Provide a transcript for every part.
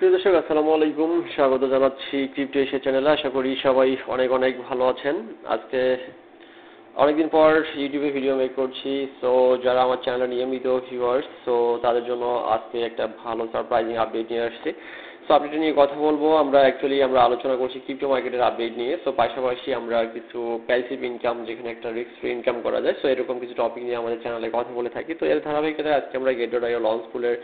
প্রিয় দর্শক আসসালামু আলাইকুম, স্বাগত জানাচ্ছি ক্রিপ্টো এশিয়া চ্যানেলে। আশা করি সবাই অনেক অনেক ভালো আছেন। আজকে অনেকদিন পর ইউটিউবে ভিডিও মেক করছি। সো যারা আমার চ্যানেলে নিয়মিত ভিউয়ার্স, সো তাদের জন্য আজকে একটা ভালো সারপ্রাইজিং আপডেট নিয়ে আসছি। সো আপডেট নিয়ে কথা বলবো। আমরা আলোচনা করছি ক্রিপ্টো মার্কেটের আপডেট নিয়ে। সো পাশাপাশি আমরা কিছু প্যাসিভ ইনকাম, যেখানে একটা রিস্ক ফ্রি ইনকাম করা যায়, সো এরকম কিছু টপিক নিয়ে আমাদের চ্যানেলে কথা বলে থাকি। তো এর ধারাবাহিকতায় আজকে আমরা গেট.আইও লঞ্চ স্কুলের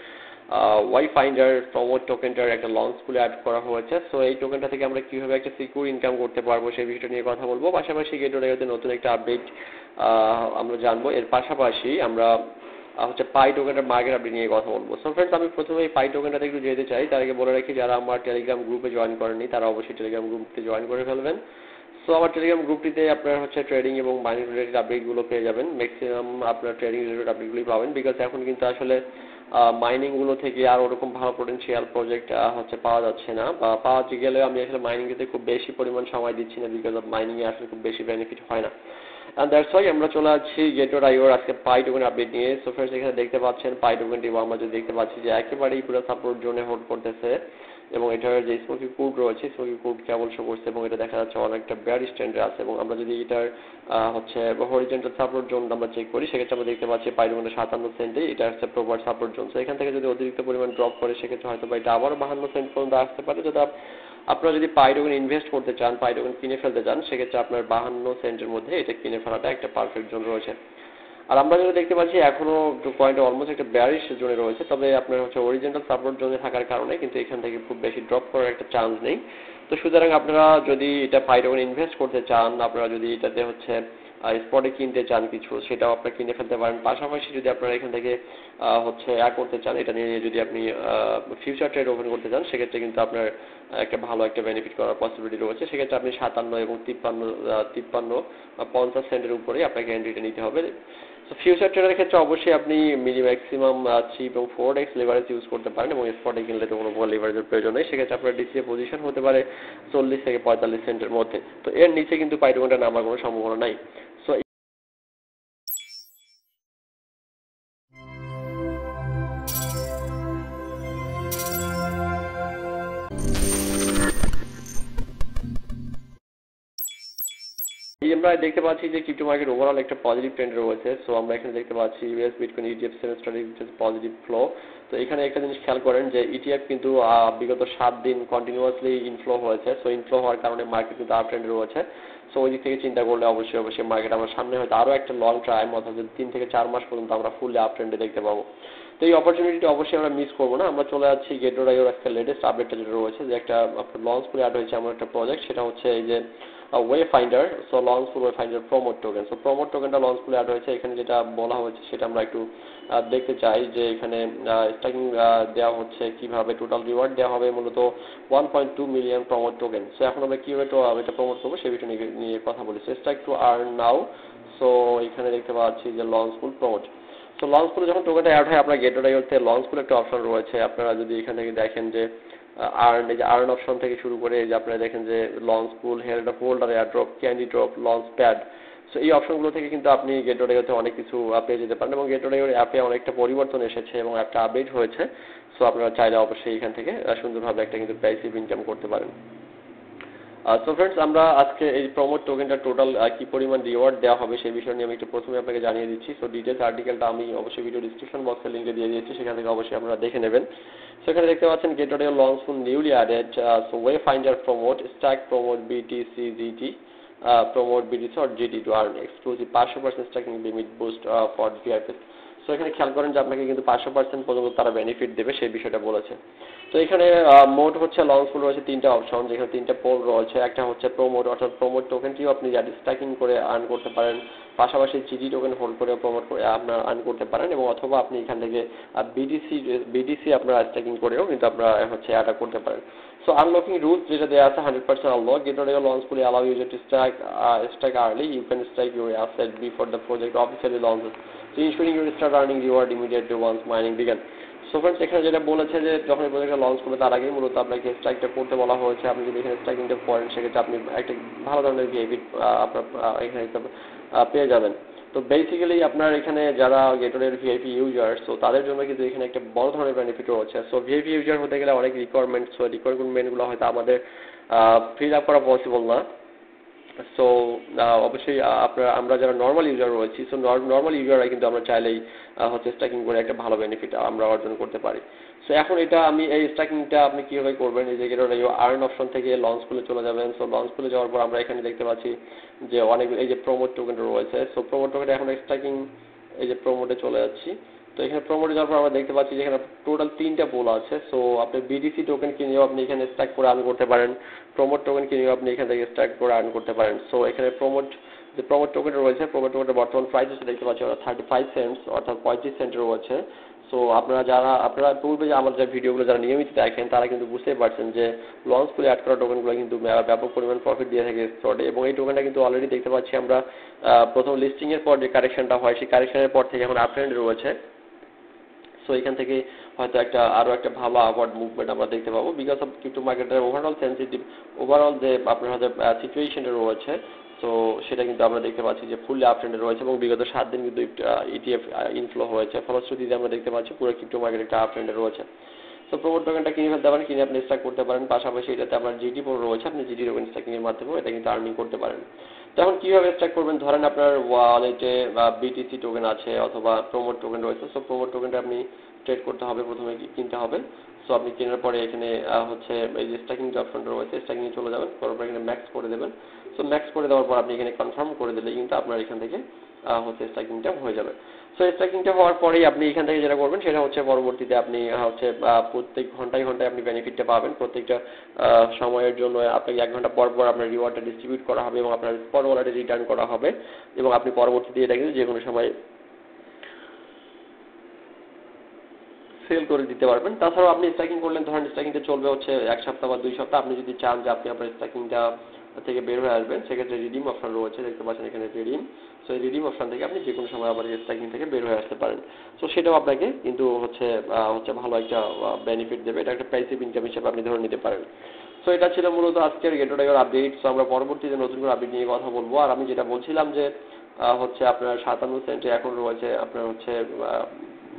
ওয়াই ফাইন্ডার প্রমোট টোকেনটার একটা লঞ্চ স্কুলে অ্যাড করা হয়েছে। সো এই টোকেনটা থেকে আমরা কিভাবে একটা সিকিউর ইনকাম করতে পারবো সেই বিষয়টা নিয়ে কথা বলবো। পাশাপাশি গেট.আইওতে নতুন একটা আপডেট আমরা জানবো। এর পাশাপাশি আমরা পাই টোকেনটার মার্কেট আপডেট নিয়ে কথা বলবো। সো ফ্রেন্ডস, আমি প্রথমে এই পাই টোকেনটাতে একটু যেতে চাই। তার আগে বলে রাখি, যারা আমার টেলিগ্রাম গ্রুপে জয়েন করেননি তারা অবশ্যই টেলিগ্রাম গ্রুপে জয়েন করে ফেলবেন। সো আমার টেলিগ্রাম গ্রুপটিতে আপনারা ট্রেডিং এবং মাইনিং রিলেটেড আপডেটগুলো পেয়ে যাবেন। ম্যাক্সিমাম আপনার ট্রেডিং রিলেটেড আপডেটগুলোই পাবেন, বিকজ এখন কিন্তু আসলে মাইনিংগুলো থেকে আর ওরকম ভালো পোটেনশিয়াল প্রজেক্ট পাওয়া যাচ্ছে না, বা পাওয়া গেলে আমি আসলে মাইনিংতে খুব বেশি পরিমাণ সময় দিচ্ছি না, বিকজ অফ মাইনিংয়ে আসলে খুব বেশি বেনিফিট হয় না। অ্যান্ড দ্যাটস ওয়াই আমরা চলে আসছি গেট.আইওর আজকে পাই টোকেন আপডেট নিয়ে। সো ফ্রেন্ডস, এখানে দেখতে পাচ্ছেন পাই টোকেনটি আমরা যদি দেখতে পাচ্ছি যে একেবারেই পুরো সাপোর্ট জোনে হোল্ড করতেছে, এবং এটার যে স্মোকি কোড রয়েছে স্মোকি কোড কেবল শো করছে, এবং এটা দেখা যাচ্ছে অনেকটা বেয়ারিশ ট্রেন্ডে আছে। এবং আমরা যদি এটার হরিজন্টাল সাপোর্ট জোন আমরা চেক করি, সেক্ষেত্রে আমরা দেখতে পাচ্ছি পাই টোকেনটা 57 সেন্টে, এটা হচ্ছে প্রপার সাপোর্ট জোন। সো এখান থেকে যদি অতিরিক্ত পরিমাণ ড্রপ করে, সেক্ষেত্রে হয়তো এটা আবারও 52 সেন্ট পর্যন্ত আসতে পারে। যদি আপনারা যদি পাই টোকেন ইনভেস্ট করতে চান, পাই টোকেন কিনে ফেলতে চান, সেক্ষেত্রে আপনার 52 সেন্টের মধ্যে এটা কিনে ফেলাটা একটা পারফেক্ট জোন রয়েছে। আর আমরা যেটা দেখতে পাচ্ছি, এখনো পয়েন্ট অলমোস্ট একটা ব্যারিশ জোনে রয়েছে, তবে আপনার অরিজিনাল সাপোর্ট জোনে থাকার কারণে কিন্তু এখান থেকে খুব বেশি ড্রপ করার একটা চান্স নেই। তো সুতরাং আপনারা যদি এটা পাই টোকেন ইনভেস্ট করতে চান, আপনারা যদি এটাতে স্পটে কিনতে চান কিছু, সেটাও আপনারা কিনে ফেলতে পারেন। পাশাপাশি যদি আপনারা এখান থেকে করতে চান, এটা নিয়ে যদি আপনি ফিউচার ট্রেড ওপেন করতে চান, সেক্ষেত্রে কিন্তু আপনার একটা ভালো একটা বেনিফিট করার পসিবিলিটি রয়েছে। সেক্ষেত্রে আপনি 57 এবং 50 সেন্টের উপরে আপনাকে এন্ট্রিটা নিতে হবে। তো ফিউচার ট্রেডের ক্ষেত্রে অবশ্যই আপনি ম্যাক্সিমাম 3 এবং 4x লেভারেজ ইউজ করতে পারেন, এবং স্পটে কিনলে তো কোনো লেভারেজের প্রয়োজন নেই। সেক্ষেত্রে আপনার ডিসিএ পজিশন হতে পারে 40 থেকে 45 সেন্টের মধ্যে। তো এর নিচে কিন্তু পাই টোকেনটা নামার কোনো সম্ভাবনা নাই। সো আমরা দেখতে পাচ্ছি যে ক্রিপ্টো মার্কেট ওভারঅল একটা পজিটিভ ট্রেন্ড রয়েছে। সো আমরা এখানে দেখতে পাচ্ছি ইউএস বিটকয়েন ইটিএফ সেমিস্টারে পজিটিভ ফ্লো। তো এখানে একটা জিনিস খেয়াল করেন যে ইটিএফ কিন্তু বিগত 7 দিন কন্টিনিউয়াসলি ইনফ্লো হয়েছে। সো ইনফ্লো হওয়ার কারণে মার্কেট কিন্তু আপ ট্রেন্ডে রয়েছে। সো ওই দিক থেকে চিন্তা করলে অবশ্যই মার্কেট আমার সামনে হয়তো আরও একটা লং টাইম, অর্থাৎ 3 থেকে 4 মাস পর্যন্ত আমরা ফুললি আপ ট্রেন্ডে দেখতে পাবো। তো এই অপরচুনিটিটা অবশ্যই আমরা মিস করবো না। আমরা চলে যাচ্ছি গেট.আইওর একটা লেটেস্ট আপডেটটা যেটা রয়েছে, যে একটা আপনার লঞ্চ করে অ্যাড হয়েছে এমন একটা প্রজেক্ট, সেটা হচ্ছে এই যে wayfinder. So launchpool wayfinder promote token. So promote টোকেনটা লঞ্চ ফুলে অ্যাড হয়েছে। এখানে যেটা বলা হয়েছে সেটা আমরা একটু দেখতে চাই, যে এখানে স্ট্যাকিং দেওয়া হচ্ছে, কিভাবে টোটাল রিওয়ার্ড দেওয়া হবে মূলত 1.2 মিলিয়ন প্রমোট টোকেন। সো এখন আমরা কিভাবে এটা প্রমোট করবো সেই বিষয় নিয়ে কথা বলি। So stack to earn now. So এখানে দেখতে পাচ্ছি যে লঞ্চ ফুল প্রমোট। সো লঞ্চ ফুলে যখন টোকেনটা অ্যাড হয়, আপনার গেট.আইওতে লঞ্চ ফুল একটা অপশন রয়েছে। আপনারা যদি এখান থেকে দেখেন যে আর্ন অপশন থেকে শুরু করে, যে আপনারা দেখেন যে launchpool, held holder, airdrop, candy drop, launchpad. So এই অপশনগুলো থেকে কিন্তু আপনি গেট.আইওতে অনেক কিছু পেয়ে যেতে পারেন, এবং গেট.আইওর অ্যাপে অনেকটা পরিবর্তন এসেছে এবং অ্যাপটা আপডেট হয়েছে। সো আপনারা চাইলে অবশ্যই এখান থেকে সুন্দরভাবে একটা কিন্তু প্যাসিভ ইনকাম করতে পারেন। সো ফ্রেন্ডস, আমরা আজকে এই প্রমোট টোকেনটা টোটাল কি পরিমাণ রিওয়ার্ড দেওয়া হবে সেই বিষয় নিয়ে আমি একটু প্রথমে আপনাকে জানিয়ে দিচ্ছি। সো ডিটেলস আর্টিকেলটা আমি অবশ্যই ভিডিও ডিসক্রিপশন বক্সের লিঙ্কে দিয়ে দিয়েছি, সেখান থেকে অবশ্যই আপনারা দেখে নেবেন। সেখানে দেখতে পাচ্ছেন Gate io launchpool newly added. So wayfinder promote stack promote BTC GT promote BTC or GT to earn exclusive 500% stacking limit boost for VIPs. So এখানে খেয়াল করেন যে আপনাকে কিন্তু 500% পর্যন্ত তারা বেনিফিট দেবে সেই বিষয়টা বলেছে। তো এখানে মোড লঞ্চ ফুল রয়েছে 3টা অপশন, যেখানে 3টা পোল রয়েছে। একটা হচ্ছে প্রমোট, অর্থাৎ প্রমোট টোকেনটিও আপনি স্ট্যাকিং করে আর্ন করতে পারেন, পাশাপাশি জিটি টোকেন হোল্ড করে প্রমোট করে আপনার আর্ন করতে পারেন, এবং অথবা আপনি এখান থেকে বিটিসি আপনারা স্ট্যাকিং করেও কিন্তু আপনারা অ্যাড করতে পারেন। সো আনলকিং রুলস যেটা দেওয়া আছে 100% unlock. Gate io launchpool allow user to stack early. You can stack your asset before the project officially launches, so ensuring you start earning reward immediately once mining begin. So friends, এখানে যেটা বলেছে যে যখন এই প্রজেক্টটা launch করবে তার আগেই মূলত আপনাকে স্ট্রাইকটা করতে বলা হয়েছে। আপনি যদি এখানে স্ট্রাইকিংটা করেন সেক্ষেত্রে আপনি একটা ভালো ধরনের ভিআইপি আপনার এখানে পেয়ে যাবেন। তো বেসিক্যালি আপনার এখানে যারা গেটওয়ের ভিআইপি ইউজার, সো তাদের জন্য কিন্তু এখানে একটা বড় ধরনের বেনিফিট রয়েছে। সো ভিআইপি ইউজার হতে গেলে অনেক রিকোয়ারমেন্টগুলো হয়তো আমাদের ফিল আপ করা পসিবল না। সো অবশ্যই আমরা যারা নর্মাল ইউজার রয়েছি, সো নর্মাল ইউজাররা কিন্তু আমরা চাইলেই হচ্ছে স্ট্যাকিং করে একটা ভালো বেনিফিট আমরা অর্জন করতে পারি। সো এখন আমি এই স্ট্যাকিংটা আপনি কীভাবে করবেন, এই যে আর্ন অপশন থেকে লঞ্চ খুলে চলে যাবেন। সো লঞ্চ খুলে যাওয়ার পর আমরা এখানে দেখতে পাচ্ছি যে অনেক এই যে প্রোমোট টোকেন রয়েছে। সো প্রোমোট টোকেন এখন স্ট্যাকিং এই যে প্রোমোটে চলে যাচ্ছি। তো এখানে প্রোমোটে যাওয়ার পর আমরা দেখতে পাচ্ছি যে এখানে টোটাল 3টা পুল আছে। সো আপনি বিডিসি টোকেন কিনেও আপনি এখানে স্ট্যাক করে আর্ন করতে পারেন, প্রোমোট টোকেন কিনেও আপনি এখান থেকে স্ট্যাক করে আর্ন করতে পারেন। সো এখানে প্রোমোট টোকেন রয়েছে, প্রোমোট টোকেনের বর্তমান প্রাইস হচ্ছে দেখতে পাচ্ছি 35 সেন্টস, অর্থাৎ 35 সেন্টের রয়েছে। সো আপনারা পূর্বে যে আমাদের ভিডিওগুলো যারা নিয়মিত দেখেন তারা কিন্তু বুঝতেই পারছেন যে লঞ্চ করে অ্যাড করা টোকেনগুলো কিন্তু ব্যাপক পরিমাণ প্রফিট দিয়ে থাকে স্পটে, এবং এই টোকেনটা কিন্তু অলরেডি দেখতে পাচ্ছি আমরা প্রথম লিস্টিং এর পর যে কারেকশনটা হয় সেই কারেকশনের পর থেকে এখন আপট্রেন্ড রয়েছে। সো এখান থেকে হয়তো আরো একটা ভালো আপওয়ার্ড মুভমেন্ট আমরা দেখতে পাবো বিকজ অফ ক্রিপ্টো মার্কেটের ওভারঅল যে আপনার হয়তো সিচুয়েশনটা রয়েছে। সো সেটা কিন্তু আমরা দেখতে পাচ্ছি যে ফুললি আপট্রেন্ডে রয়েছে, এবং বিগত 7 দিন কিন্তু ইটিএফ ইনফ্লো হয়েছে, ফলশ্রুতিতে আমরা দেখতে পাচ্ছি পুরো ক্রিপ্টো মার্কেট একটা আপট্রেন্ডে রয়েছে। সো প্রোমোট টোকেনটা কিনে ফেলতে পারেন, কিনে আপনি স্ট্যাক করতে পারেন। পাশাপাশি এটাতে আপনার জিডি রয়েছে, আপনি জিডি টোকেন স্ট্যাকিং এর মাধ্যমে এটা কিন্তু আর্নিং করতে পারেন। তো এখন কিভাবে স্ট্যাক করবেন, ধরেন আপনার ওয়ালেটে বিটিসি টোকেন আছে অথবা প্রোমোট টোকেন রয়েছে। সো প্রোমোট টোকেনটা আপনি ট্রেড করতে হবে, প্রথমে কিনতে হবে। সো আপনি কেনার পরে এখানে হচ্ছে এই যে স্ট্যাকিং যে অপশনটা রয়েছে স্ট্যাকিংয়ে চলে যাবেন, তারপর এখানে ম্যাক্স করে দেবেন। সো ম্যাক্স করে দেওয়ার পর আপনি এখানে কনফার্ম করে দিলে কিন্তু আপনার এখান থেকে হচ্ছে স্ট্যাকিংটা হয়ে যাবে। সো স্ট্যাকিংটা হওয়ার পরেই আপনি এখান থেকে যেটা করবেন সেটা হচ্ছে পরবর্তীতে আপনি হচ্ছে প্রত্যেক ঘন্টায় আপনি বেনিফিটটা পাবেন। প্রত্যেকটা সময়ের জন্য আপনাকে 1 ঘন্টা পর পর আপনার রিওয়ার্ডটা ডিস্ট্রিবিউট করা হবে এবং আপনার স্পট ওয়ালেটে রিটার্ন করা হবে, এবং আপনি পরবর্তীতে এটা কিন্তু যে কোনো সময় সেল করে দিতে পারবেন। তাছাড়াও আপনি স্ট্যাকিং করলেন, ধরেন স্ট্যাকিংটা চলবে হচ্ছে 1 সপ্তাহ বা 2 সপ্তাহ। আপনি যদি চান যে আপনি আপনার স্ট্যাকিংটা থেকে বের হয়ে আসবেন, সেক্ষেত্রে রিডিম অপশন রয়েছে, দেখতে পাচ্ছেন এখানে রিডিম। সো এই রিডিম অপশন থেকে আপনি যে কোনো সময় আবার স্ট্যাকিং থেকে বের হয়ে আসতে পারেন। সো সেটাও আপনাকে কিন্তু হচ্ছে ভালো একটা বেনিফিট দেবে, এটা একটা প্যাসিভ ইনকাম হিসেবে আপনি ধরে নিতে পারেন। সো এটা ছিল মূলত আজকের গেটওয়ের আপডেট। সো আমরা পরবর্তীতে নতুন করে আপডেট নিয়ে কথা বলবো। আর আমি যেটা বলছিলাম যে হচ্ছে আপনার 57 সেন্টে এখন রয়েছে আপনার হচ্ছে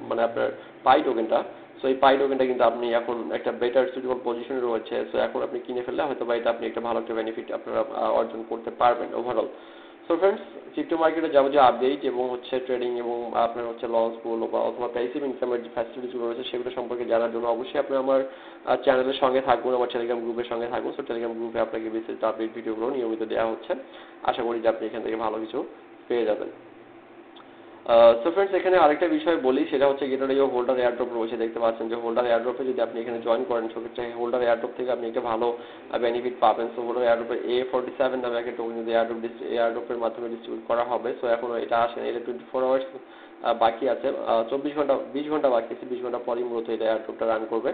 মানে আপনার পাই টোকেনটা। সো এই পাই টোকেনটা কিন্তু আপনি এখন একটা বেটার সুইটেবল পজিশনে রয়েছে। সো এখন আপনি কিনে ফেললে হয়তো বা এটা আপনি একটা ভালো একটা বেনিফিট আপনারা অর্জন করতে পারবেন ওভারঅল। সো ফ্রেন্ডস, ক্রিপ্টো মার্কেটে যাবতীয় আপডেট এবং হচ্ছে ট্রেডিং এবং আপনার হচ্ছে লঞ্চ গুলো বা অথবা প্যাসিভ ইনকামের যে ফ্যাসিলিটিসগুলো রয়েছে সেগুলো সম্পর্কে জানার জন্য অবশ্যই আপনি আমার চ্যানেলের সঙ্গে থাকুন, আমার টেলিগ্রাম গ্রুপের সঙ্গে থাকুন। সো টেলিগ্রাম গ্রুপে আপনাকে বিস্তারিত আপডেট ভিডিওগুলো নিয়মিত দেওয়া হচ্ছে। আশা করি যে আপনি এখান থেকে ভালো কিছু পেয়ে যাবেন। সো ফ্রেন্ডস, এখানে আরেকটা বিষয় বলি, সেটা হচ্ছে গেটওয়ে হোল্ডার এয়ারড্রপ রয়েছে, দেখতে পাচ্ছেন যে হোল্ডার এয়ারড্রপে যদি আপনি এখানে জয়েন করেন সেক্ষেত্রে হোল্ডার এয়ারড্রপ থেকে আপনি একটা ভালো বেনিফিট পাবেন। সো হোল্ডার এয়ারড্রপে A47 নামে একটা টোকেন যদি এয়ারড্রপের মাধ্যমে ডিস্ট্রিবিউট করা হবে। সো এখনো এটা আসেনি, এটা 24 আওয়ার্স বাকি আছে, 20 ঘন্টা বাকি আছে, 20 ঘন্টা পরই মূলত এটা এয়ারড্রপটা রান করবে।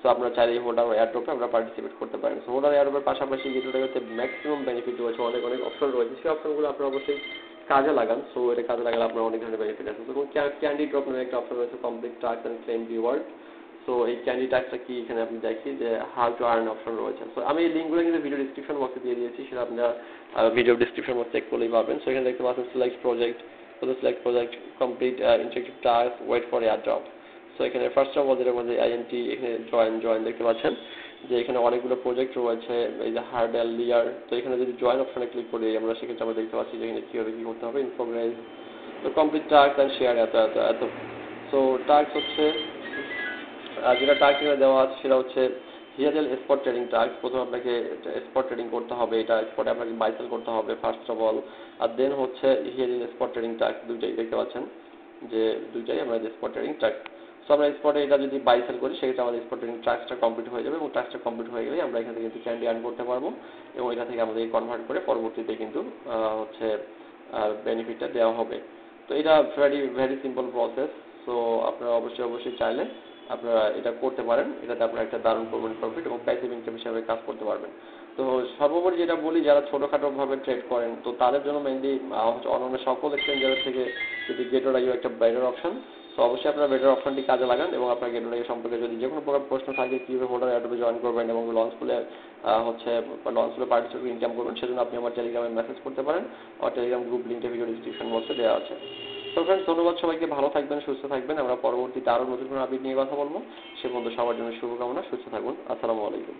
সো আপনারা চাইলে এই হোল্ডার এয়ারড্রপে আমরা পার্টিসিপেট করতে পারেন। সো হোল্ডার এয়ারড্রপের পাশাপাশি গেটওয়েতে ম্যাক্সিমাম বেনিফিট রয়েছে, অনেক অপশন রয়েছে, সেই অপশনগুলো আপনারা অবশ্যই কাজে লাগান। সো এটা কাজে লাগালে আপনার অনেক ধরনের বেনিফিট আছে। যেমন ক্যান্ডি ড্রপ নামে একটা অপশন রয়েছে, complete task and claim reward. So এই ক্যান্ডি টাস্কটা কি এখানে আপনি দেখি যে হাউ টু আর্ন অপশন রয়েছে। সো আমি এই লিঙ্কগুলো কিন্তু ভিডিও ডিসক্রিপশন বক্সে দিয়ে দিয়েছি, সেটা আপনারা ভিডিও ডিসক্রিপশন বক্স চেক করলেই পাবেন। সো এখানে দেখতে পাচ্ছেন select project complete interactive task wait for air drop. So এখানে ফার্স্ট অফ অল যেটা মধ্যে আইএনটি এখানে জয়েন দেখতে পাচ্ছেন যে এখানে অনেকগুলো প্রজেক্ট রয়েছে, এই যে হার্ডেল লিয়ার। তো এখানে যদি জয়েন অপশনে ক্লিক করি আমরা সেক্ষেত্রে আমরা দেখতে পাচ্ছি যে এখানে কীভাবে কী করতে হবে, ইনফোগ্রেস, তো কমপ্লিট টাস্ক অ্যান্ড শেয়ার এত। সো টাস্ক হচ্ছে যেটা টাস্ক এখানে দেওয়া আছে সেটা হচ্ছে হিয়ারেল স্পট ট্রেডিং টাস্ক। প্রথমে আপনাকে স্পট ট্রেডিং করতে হবে, এটা স্পটে আপনাকে বাই সেল করতে হবে ফার্স্ট অফ অল। আর দেন হচ্ছে হিয়ারেল স্পট ট্রেডিং টাস্ক, দুইটাই দেখতে পাচ্ছেন যে দুইটাই আমরা স্পট ট্রেডিং টাস্ক। সো আমরা স্পটে এটা যদি বাই সেল করি সেক্ষেত্রে আমাদের স্পট ট্রেডিং টাস্কটা কমপ্লিট হয়ে যাবে, এবং টাস্কটা কমপ্লিট হয়ে গেলে আমরা এখান থেকে কিন্তু ক্যান্ডি আর্ন করতে পারবো, এবং এটা থেকে আমাদের কনভার্ট করে পরবর্তীতে কিন্তু হচ্ছে বেনিফিটটা দেওয়া হবে। তো এটা ভেরি সিম্পল প্রসেস। সো আপনারা অবশ্যই চাইলে আপনারা এটা করতে পারেন, এটাতে আপনারা একটা দারুণ পারবেন প্রফিট এবং প্যাসিভ ইনকাম হিসাবে কাজ করতে পারবেন। তো সর্বোপরি যেটা বলি, যারা ছোটোখাটো ভাবে ট্রেড করেন তো তাদের জন্য মেইনলি অন্যান্য সকল এক্সচেঞ্জারের থেকে যদি গেটওয়ে একটা বেটার অপশন। সো অবশ্যই আপনারা বেটার অপশনটি কাজে লাগান এবং আপনার গেটওয়ে সম্পর্কে যদি যে কোনো প্রকার প্রশ্ন থাকে কীভাবে হোল্ডার অ্যাডোবে জয়েন করবেন এবং লঞ্চ স্কুলে পার্টিসিপেট ইনকাম করবেন সেজন্য আপনি আমার টেলিগ্রামে মেসেজ করতে পারেন। আমার টেলিগ্রাম গ্রুপ লিঙ্কটা ভিডিও ডিসক্রিপশন বক্সে দেওয়া আছে। তো ফ্রেন্ডস, ধন্যবাদ সবাইকে, ভালো থাকবেন, সুস্থ থাকবেন। আমরা পরবর্তীতে আরও নতুন কোনো আপডেট নিয়ে কথা বলবো। সে পর্যন্ত সবার জন্য শুভকামনা, সুস্থ থাকুন। আসসালামু আলাইকুম।